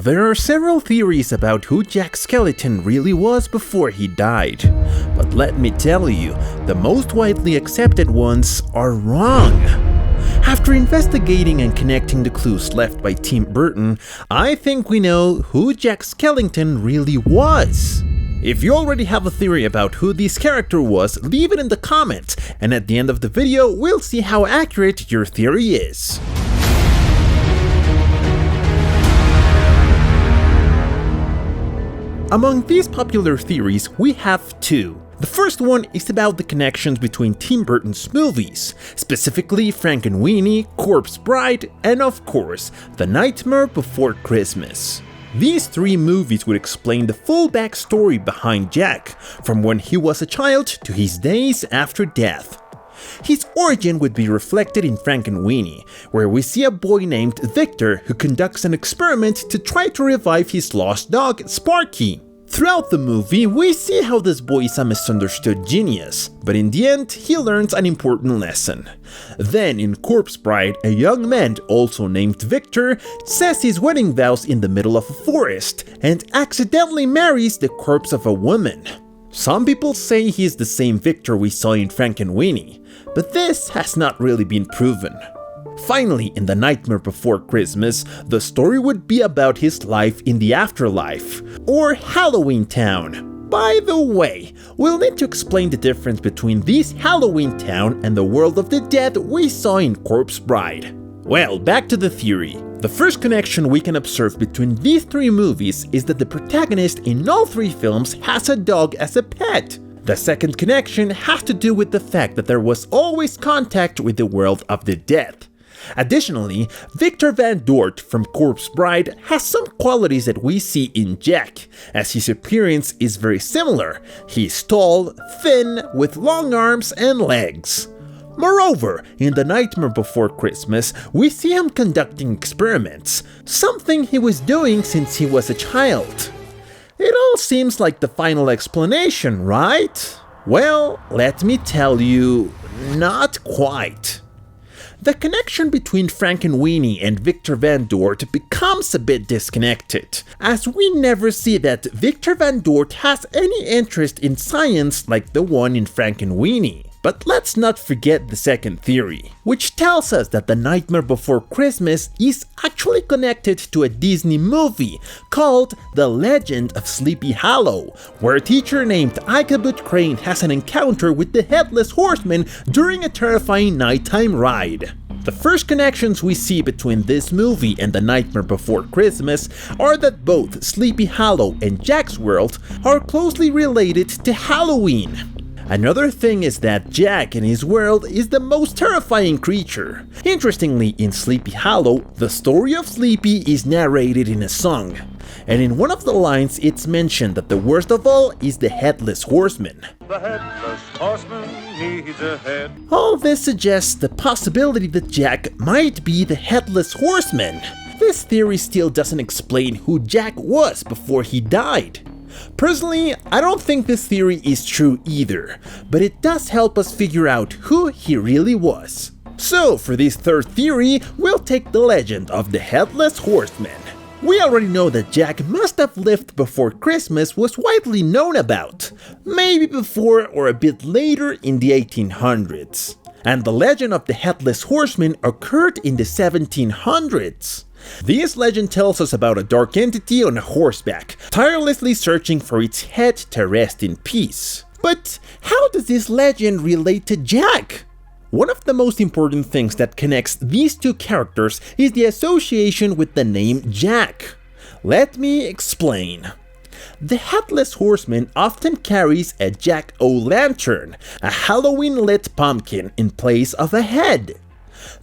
There are several theories about who Jack Skellington really was before he died, but let me tell you, the most widely accepted ones are wrong. After investigating and connecting the clues left by Tim Burton, I think we know who Jack Skellington really was. If you already have a theory about who this character was, leave it in the comments, and at the end of the video, we'll see how accurate your theory is. Among these popular theories, we have two. The first one is about the connections between Tim Burton's movies, specifically Frankenweenie, Corpse Bride, and of course, The Nightmare Before Christmas. These three movies would explain the full backstory behind Jack, from when he was a child to his days after death. His origin would be reflected in Frankenweenie, where we see a boy named Victor who conducts an experiment to try to revive his lost dog, Sparky. Throughout the movie, we see how this boy is a misunderstood genius, but in the end, he learns an important lesson. Then, in Corpse Bride, a young man, also named Victor, says his wedding vows in the middle of a forest, and accidentally marries the corpse of a woman. Some people say he's the same Victor we saw in Frankenweenie, but this has not really been proven. Finally, in The Nightmare Before Christmas, the story would be about his life in the afterlife, or Halloween Town. By the way, we'll need to explain the difference between this Halloween Town and the world of the dead we saw in Corpse Bride. Well, back to the theory. The first connection we can observe between these three movies is that the protagonist in all three films has a dog as a pet. The second connection has to do with the fact that there was always contact with the world of the dead. Additionally, Victor Vandort from Corpse Bride has some qualities that we see in Jack, as his appearance is very similar. He's tall, thin, with long arms and legs. Moreover, in The Nightmare Before Christmas, we see him conducting experiments, something he was doing since he was a child. It all seems like the final explanation, right? Well, let me tell you, not quite. The connection between Frankenweenie and Victor Vandort becomes a bit disconnected, as we never see that Victor Vandort has any interest in science like the one in Frankenweenie. But let's not forget the second theory, which tells us that The Nightmare Before Christmas is actually connected to a Disney movie called The Legend of Sleepy Hollow, where a teacher named Ichabod Crane has an encounter with the Headless Horseman during a terrifying nighttime ride. The first connections we see between this movie and The Nightmare Before Christmas are that both Sleepy Hollow and Jack's world are closely related to Halloween. Another thing is that Jack in his world is the most terrifying creature. Interestingly, in Sleepy Hollow, the story of Sleepy is narrated in a song, and in one of the lines it's mentioned that the worst of all is the Headless Horseman. The Headless Horseman needs a head. All this suggests the possibility that Jack might be the Headless Horseman. This theory still doesn't explain who Jack was before he died. Personally, I don't think this theory is true either, but it does help us figure out who he really was. So, for this third theory, we'll take the legend of the Headless Horseman. We already know that Jack must have lived before Christmas was widely known about, maybe before or a bit later in the 1800s. And the legend of the Headless Horseman occurred in the 1700s. This legend tells us about a dark entity on a horseback, tirelessly searching for its head to rest in peace. But how does this legend relate to Jack? One of the most important things that connects these two characters is the association with the name Jack. Let me explain. The Headless Horseman often carries a jack-o'-lantern, a Halloween-lit pumpkin in place of a head.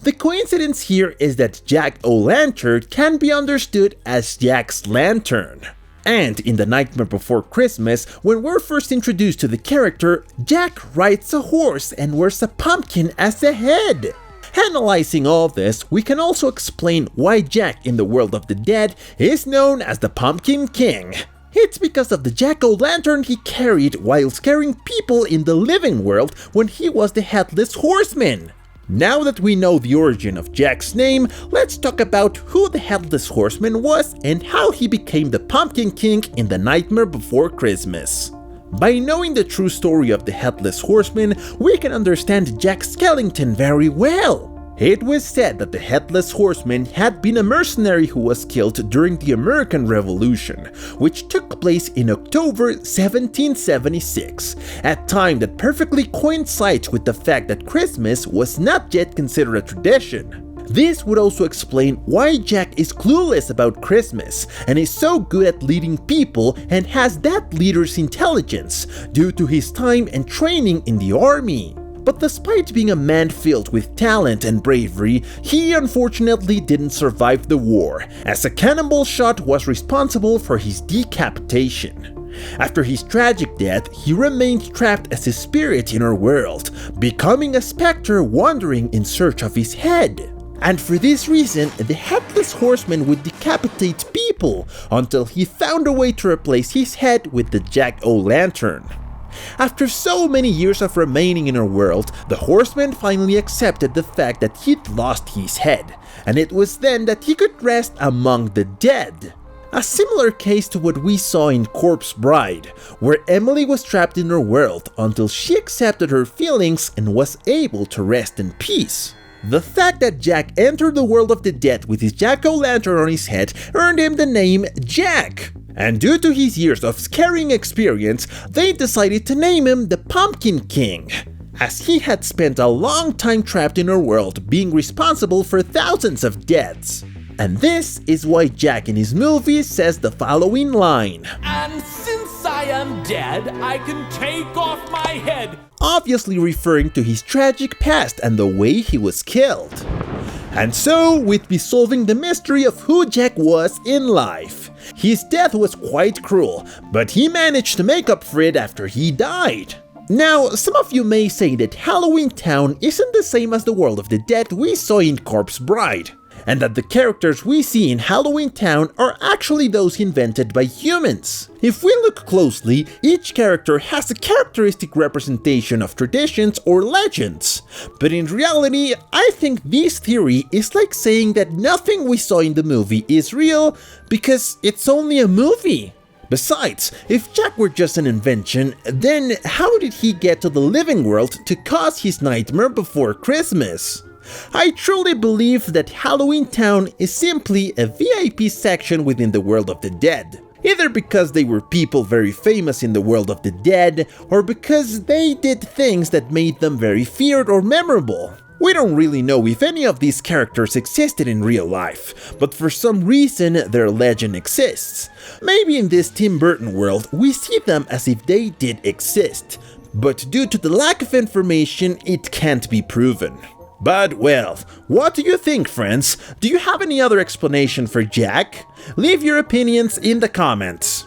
The coincidence here is that Jack-o'-lantern can be understood as Jack's lantern. And in The Nightmare Before Christmas, when we're first introduced to the character, Jack rides a horse and wears a pumpkin as a head. Analyzing all this, we can also explain why Jack in the world of the dead is known as the Pumpkin King. It's because of the jack-o'-lantern he carried while scaring people in the living world when he was the Headless Horseman. Now that we know the origin of Jack's name, let's talk about who the Headless Horseman was and how he became the Pumpkin King in The Nightmare Before Christmas. By knowing the true story of the Headless Horseman, we can understand Jack Skellington very well. It was said that the Headless Horseman had been a mercenary who was killed during the American Revolution, which took place in October 1776, a time that perfectly coincides with the fact that Christmas was not yet considered a tradition. This would also explain why Jack is clueless about Christmas and is so good at leading people and has that leader's intelligence due to his time and training in the army. But despite being a man filled with talent and bravery, he unfortunately didn't survive the war, as a cannonball shot was responsible for his decapitation. After his tragic death, he remained trapped as a spirit in our world, becoming a specter wandering in search of his head. And for this reason, the Headless Horseman would decapitate people until he found a way to replace his head with the Jack-o'-lantern. After so many years of remaining in our world, the Horseman finally accepted the fact that he'd lost his head, and it was then that he could rest among the dead. A similar case to what we saw in Corpse Bride, where Emily was trapped in her world until she accepted her feelings and was able to rest in peace. The fact that Jack entered the world of the dead with his jack-o'-lantern on his head earned him the name Jack. And due to his years of scaring experience, they decided to name him the Pumpkin King, as he had spent a long time trapped in our world, being responsible for thousands of deaths. And this is why Jack in his movie says the following line: "And since I am dead, I can take off my head," obviously referring to his tragic past and the way he was killed. And so, we'd be solving the mystery of who Jack was in life. His death was quite cruel, but he managed to make up for it after he died. Now, some of you may say that Halloween Town isn't the same as the world of the dead we saw in Corpse Bride, and that the characters we see in Halloween Town are actually those invented by humans. If we look closely, each character has a characteristic representation of traditions or legends. But in reality, I think this theory is like saying that nothing we saw in the movie is real because it's only a movie. Besides, if Jack were just an invention, then how did he get to the living world to cause his Nightmare Before Christmas? I truly believe that Halloween Town is simply a VIP section within the world of the dead. Either because they were people very famous in the world of the dead, or because they did things that made them very feared or memorable. We don't really know if any of these characters existed in real life, but for some reason their legend exists. Maybe in this Tim Burton world we see them as if they did exist, but due to the lack of information it can't be proven. But well, what do you think, friends? Do you have any other explanation for Jack? Leave your opinions in the comments.